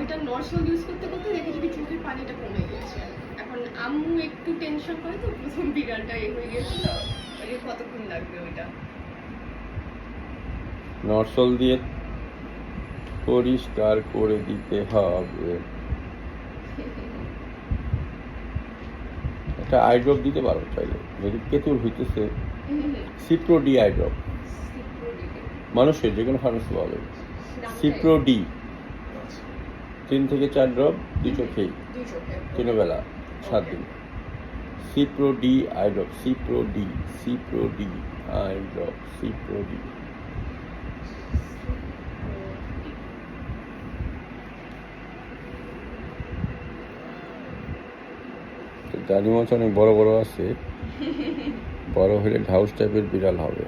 ওইটা নরসল ইউজ করতে করতে দেখেছি কি চোখের পানিটা কমে গেছে। এখন আম্মু একটু টেনশন করে, তো প্রথম বিড়ালটা হয়ে গেছিল, ওই কতক্ষণ লাগবে ওইটা। নরসল দিয়ে পরিষ্কার করে দিতে হবে। একটা আই ড্রপ দিতে পারো চাইলে, যদি কেতুর হইতেছে। সিপ্রো ডি আই ড্রপ মানুষের যে কোনো ফার্মেসি পাওয়া যাবে। সিপ্রো ডি 3 থেকে 4 ড্রপ 2 চোখেই, 3 বেলা 7 দিন। Cipro D I drop, Cipro D I drop, Cipro D. দাড়ি মাছ অনেক বড় বড় আছে, বড় হলে ঢাউস টাইপের বিড়াল হবে।